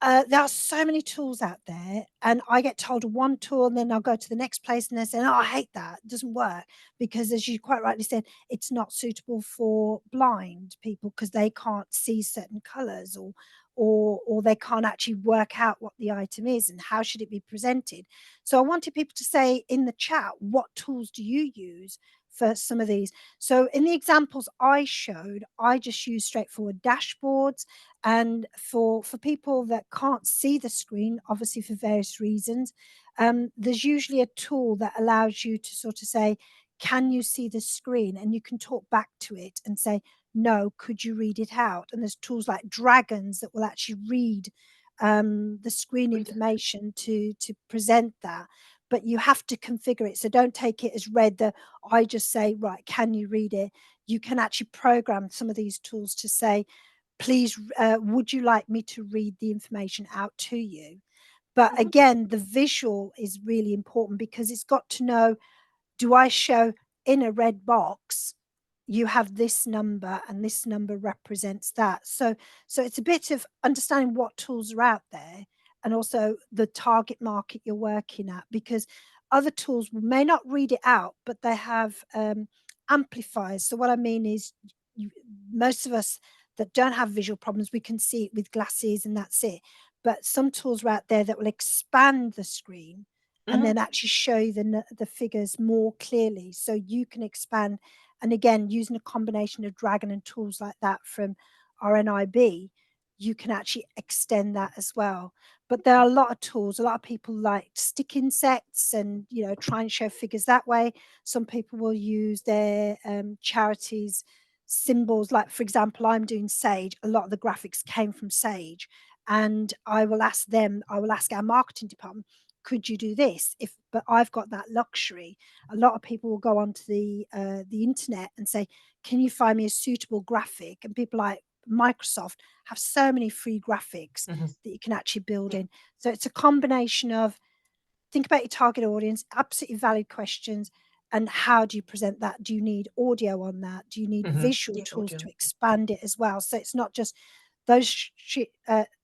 There are so many tools out there, and I get told one tool and then I'll go to the next place and they're saying, oh, I hate that, it doesn't work, because as you quite rightly said, it's not suitable for blind people because they can't see certain colors, or they can't actually work out what the item is and how should it be presented. So I wanted people to say in the chat, what tools do you use for some of these? So in the examples I showed, I just use straightforward dashboards. And for people that can't see the screen, obviously for various reasons, there's usually a tool that allows you to sort of say, can you see the screen? And you can talk back to it and say, no, could you read it out? And there's tools like dragons that will actually read the screen information to present that. But you have to configure it. So don't take it as read that I just say, right, can you read it? You can actually program some of these tools to say, please, would you like me to read the information out to you? But again, the visual is really important because it's got to know, do I show in a red box, you have this number and this number represents that. So it's a bit of understanding what tools are out there and also the target market you're working at, because other tools may not read it out, but they have amplifiers. So what I mean is most of us that don't have visual problems, we can see it with glasses and that's it. But some tools are out there that will expand the screen and then actually show you the figures more clearly, so you can expand. And again, using a combination of Dragon and tools like that from RNIB, you can actually extend that as well. But there are a lot of tools. A lot of people like stick insects and, you know, try and show figures that way. Some people will use their charities symbols. Like, for example, I'm doing Sage. A lot of the graphics came from Sage. And I will ask our marketing department, could you do this? But I've got that luxury. A lot of people will go onto the internet and say, can you find me a suitable graphic? And people like Microsoft have so many free graphics that you can actually build in. So it's a combination of think about your target audience, absolutely valid questions, and how do you present that? Do you need audio on that? Do you need visual tools to expand it as well? So it's not just those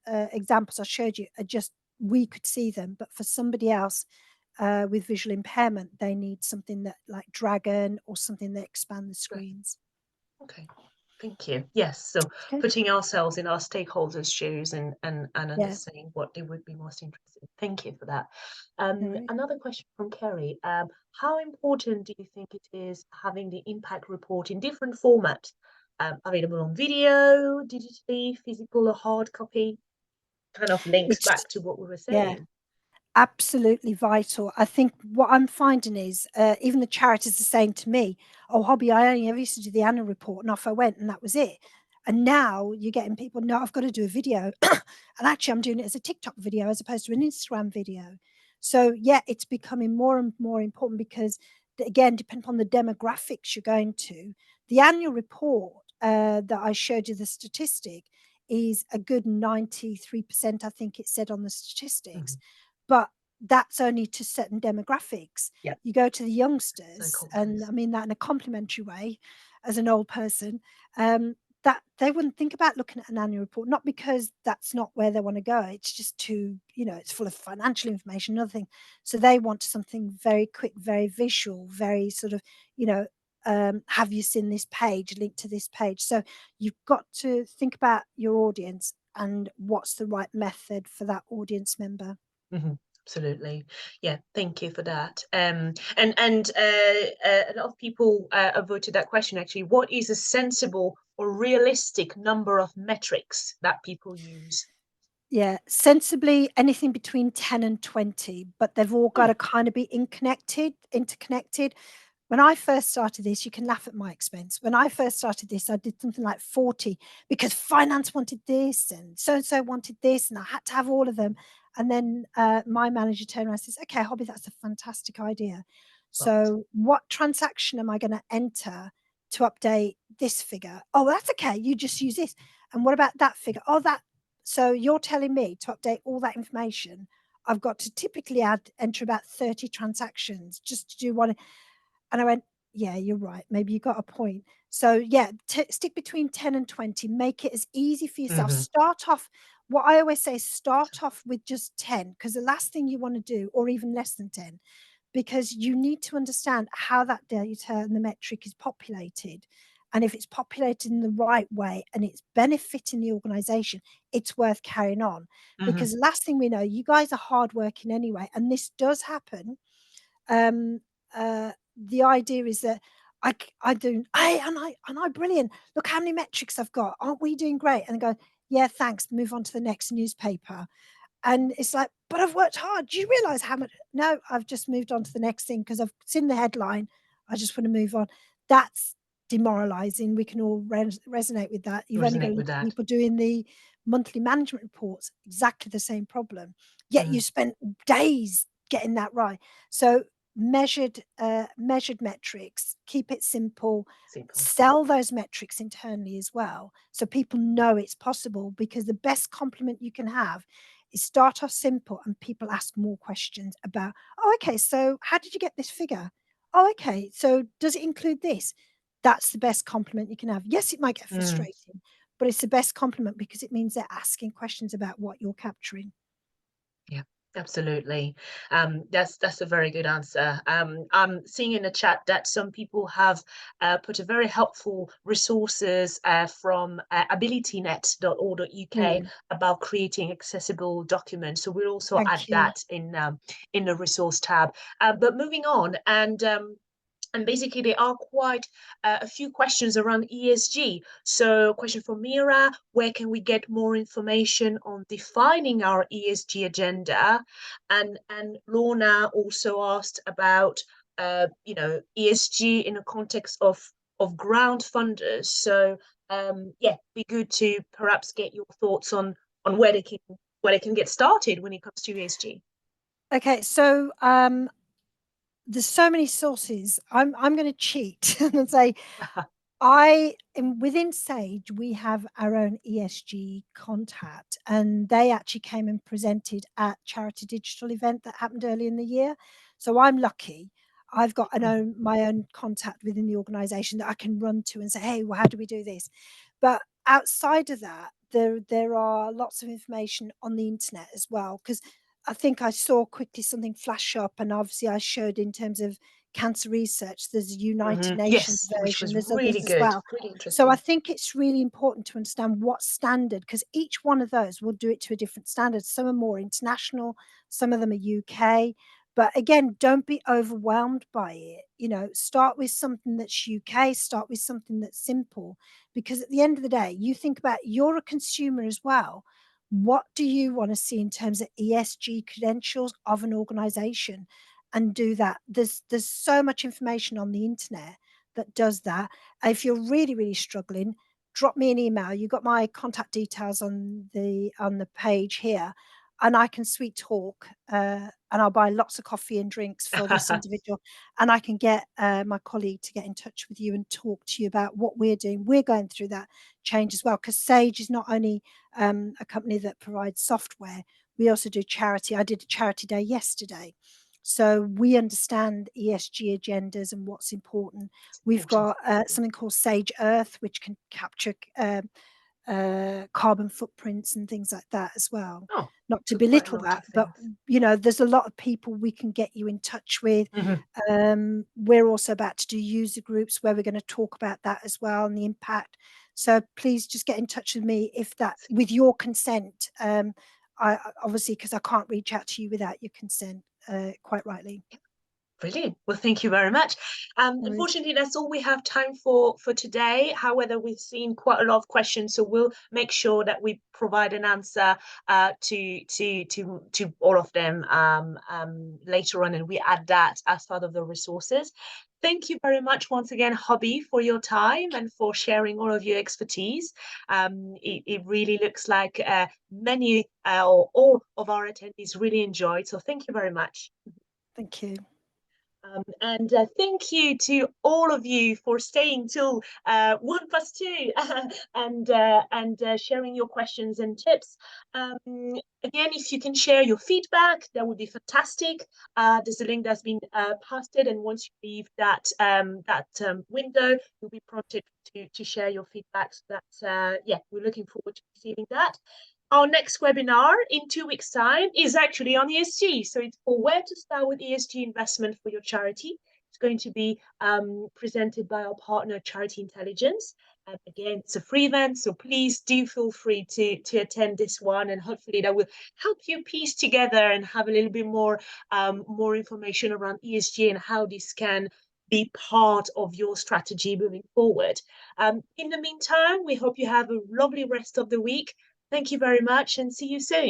examples I showed you are just, we could see them, but for somebody else with visual impairment, they need something that like Dragon or something that expand the screens. Okay, thank you. Yes, so putting ourselves in our stakeholders' shoes and understanding what they would be most interested in. Thank you for that. Another question from Kerry. How important do you think it is having the impact report in different formats, available on video, digitally, physical or hard copy? Kind of links back to what we were saying. Absolutely vital. I think what I'm finding is even the charities are saying to me, "Oh, Hobby, I only ever used to do the annual report, and off I went, and that was it." And now you're getting people, "No, I've got to do a video," and actually, I'm doing it as a TikTok video as opposed to an Instagram video. So yeah, it's becoming more and more important because, again, depending upon the demographics you're going to, the annual report that I showed you the statistic is a good 93%. I think it said on the statistics, Mhm. but that's only to certain demographics. Yeah, You go to the so youngsters, and I complex. mean that in a complimentary way, as an old person, that they wouldn't think about looking at an annual report, not because that's not where they want to go. It's just too, it's full of financial information, another thing. So they want something very quick, very visual, very sort of, you know, have you seen this page? Link to this page. So you've got to think about your audience and what's the right method for that audience member. Mhm. Absolutely. Yeah, thank you for that. And a lot of people have voted that question actually. What is a sensible or realistic number of metrics that people use? Yeah, sensibly anything between 10 and 20, but they've all got Hmm. to kind of be interconnected. When I first started this, you can laugh at my expense. When I first started this, I did something like 40 because finance wanted this and so wanted this, and I had to have all of them. And then my manager turned around and says, "Okay, Hobby, that's a fantastic idea. Right. So, what transaction am I going to enter to update this figure? Oh, that's okay. You just use this. And what about that figure? Oh, that. So, you're telling me to update all that information. I've got to typically enter about 30 transactions just to do one." And I went, "Yeah, you're right. Maybe you got a point." So, yeah, stick between 10 and 20. Make it as easy for yourself. Hmm. Start off, what I always say is start off with just 10, because the last thing you want to do, or even less than 10, because you need to understand how that data and the metric is populated. And if it's populated in the right way and it's benefiting the organization, it's worth carrying on. Hmm. Because the last thing we know, you guys are hardworking anyway. And this does happen. um, the idea is that I do, hey, and I brilliant. Look how many metrics I've got. Aren't we doing great? And I go, yeah, thanks. Move on to the next newspaper. And it's like, but I've worked hard. Do you realize how much? No, I've just moved on to the next thing because I've seen the headline. I just want to move on. That's demoralizing. We can all resonate with that. You've only got to Resonate with look at that. people doing the monthly management reports, exactly the same problem. Yet Hmm. you spent days getting that right. So measured metrics, keep it simple, Simple. sell those metrics internally as well. So people know it's possible, because the best compliment you can have is start off simple and people ask more questions about, oh, okay, so how did you get this figure? Oh, okay, so does it include this? That's the best compliment you can have. Yes, it might get Mm. frustrating, but it's the best compliment because it means they're asking questions about what you're capturing. Yeah, absolutely. That's a very good answer. I'm seeing in the chat that some people have put a very helpful resources from abilitynet.org.uk Brilliant. about creating accessible documents. So we'll also add Thank you. that in the resource tab. But moving on, and basically there are quite a few questions around ESG. So question for Mira, where can we get more information on defining our ESG agenda? And Lorna also asked about ESG in the context of ground funders. So yeah, be good to perhaps get your thoughts on where they can get started when it comes to ESG. Okay, so there's so many sources. I'm going to cheat and say I am within Sage. We have our own ESG contact, and they actually came and presented at Charity Digital event that happened early in the year. So I'm lucky. I've got my own contact within the organisation that I can run to and say, "Hey, well, how do we do this?" But outside of that, there are lots of information on the internet as well. Because I think I saw quickly something flash up, and obviously I showed in terms of cancer research, there's a United Nations Yes, which version, was there's really others as good, well. really So I interesting. think it's really important to understand what standard, because each one of those will do it to a different standard. Some are more international, some of them are UK. But again, don't be overwhelmed by it. Start with something that's UK, start with something that's simple, because at the end of the day, you think about, you're a consumer as well. What do you want to see in terms of ESG credentials of an organization? And do that. There's so much information on the internet that does that. If you're really, really struggling, drop me an email. You got my contact details on the page here, and I can sweet talk, and I'll buy lots of coffee and drinks for this individual, and I can get my colleague to get in touch with you and talk to you about what we're doing. We're going through that change as well, because Sage is not only a company that provides software, we also do charity. I did a charity day yesterday. So we understand ESG agendas and what's important. We've got something called Sage Earth, which can capture carbon footprints and things like that as well. Oh, Not to so quite a belittle lot that, of but things. there's a lot of people we can get you in touch with. We're also about to do user groups where we're going to talk about that as well and the impact. So please just get in touch with me if that, with your consent. I obviously, because I can't reach out to you without your consent, quite rightly. Brilliant. Well, thank you very much. Unfortunately, that's all we have time for today. However, we've seen quite a lot of questions, so we'll make sure that we provide an answer to all of them later on, and we add that as part of the resources. Thank you very much once again, Hobby, for your time and for sharing all of your expertise. It really looks like many or all of our attendees really enjoyed. So thank you very much. Thank you. And thank you to all of you for staying till 1+2 and sharing your questions and tips. Again, if you can share your feedback, that would be fantastic. There's a link that's been posted, and once you leave that window, you'll be prompted to share your feedback. So that's yeah, we're looking forward to receiving that. Our next webinar in 2 weeks' time is actually on ESG. So it's for where to start with ESG investment for your charity. It's going to be presented by our partner, Charity Intelligence. Again, it's a free event, so please do feel free to attend this one, and hopefully that will help you piece together and have a little bit more more information around ESG and how this can be part of your strategy moving forward. In the meantime, we hope you have a lovely rest of the week. Thank you very much and see you soon.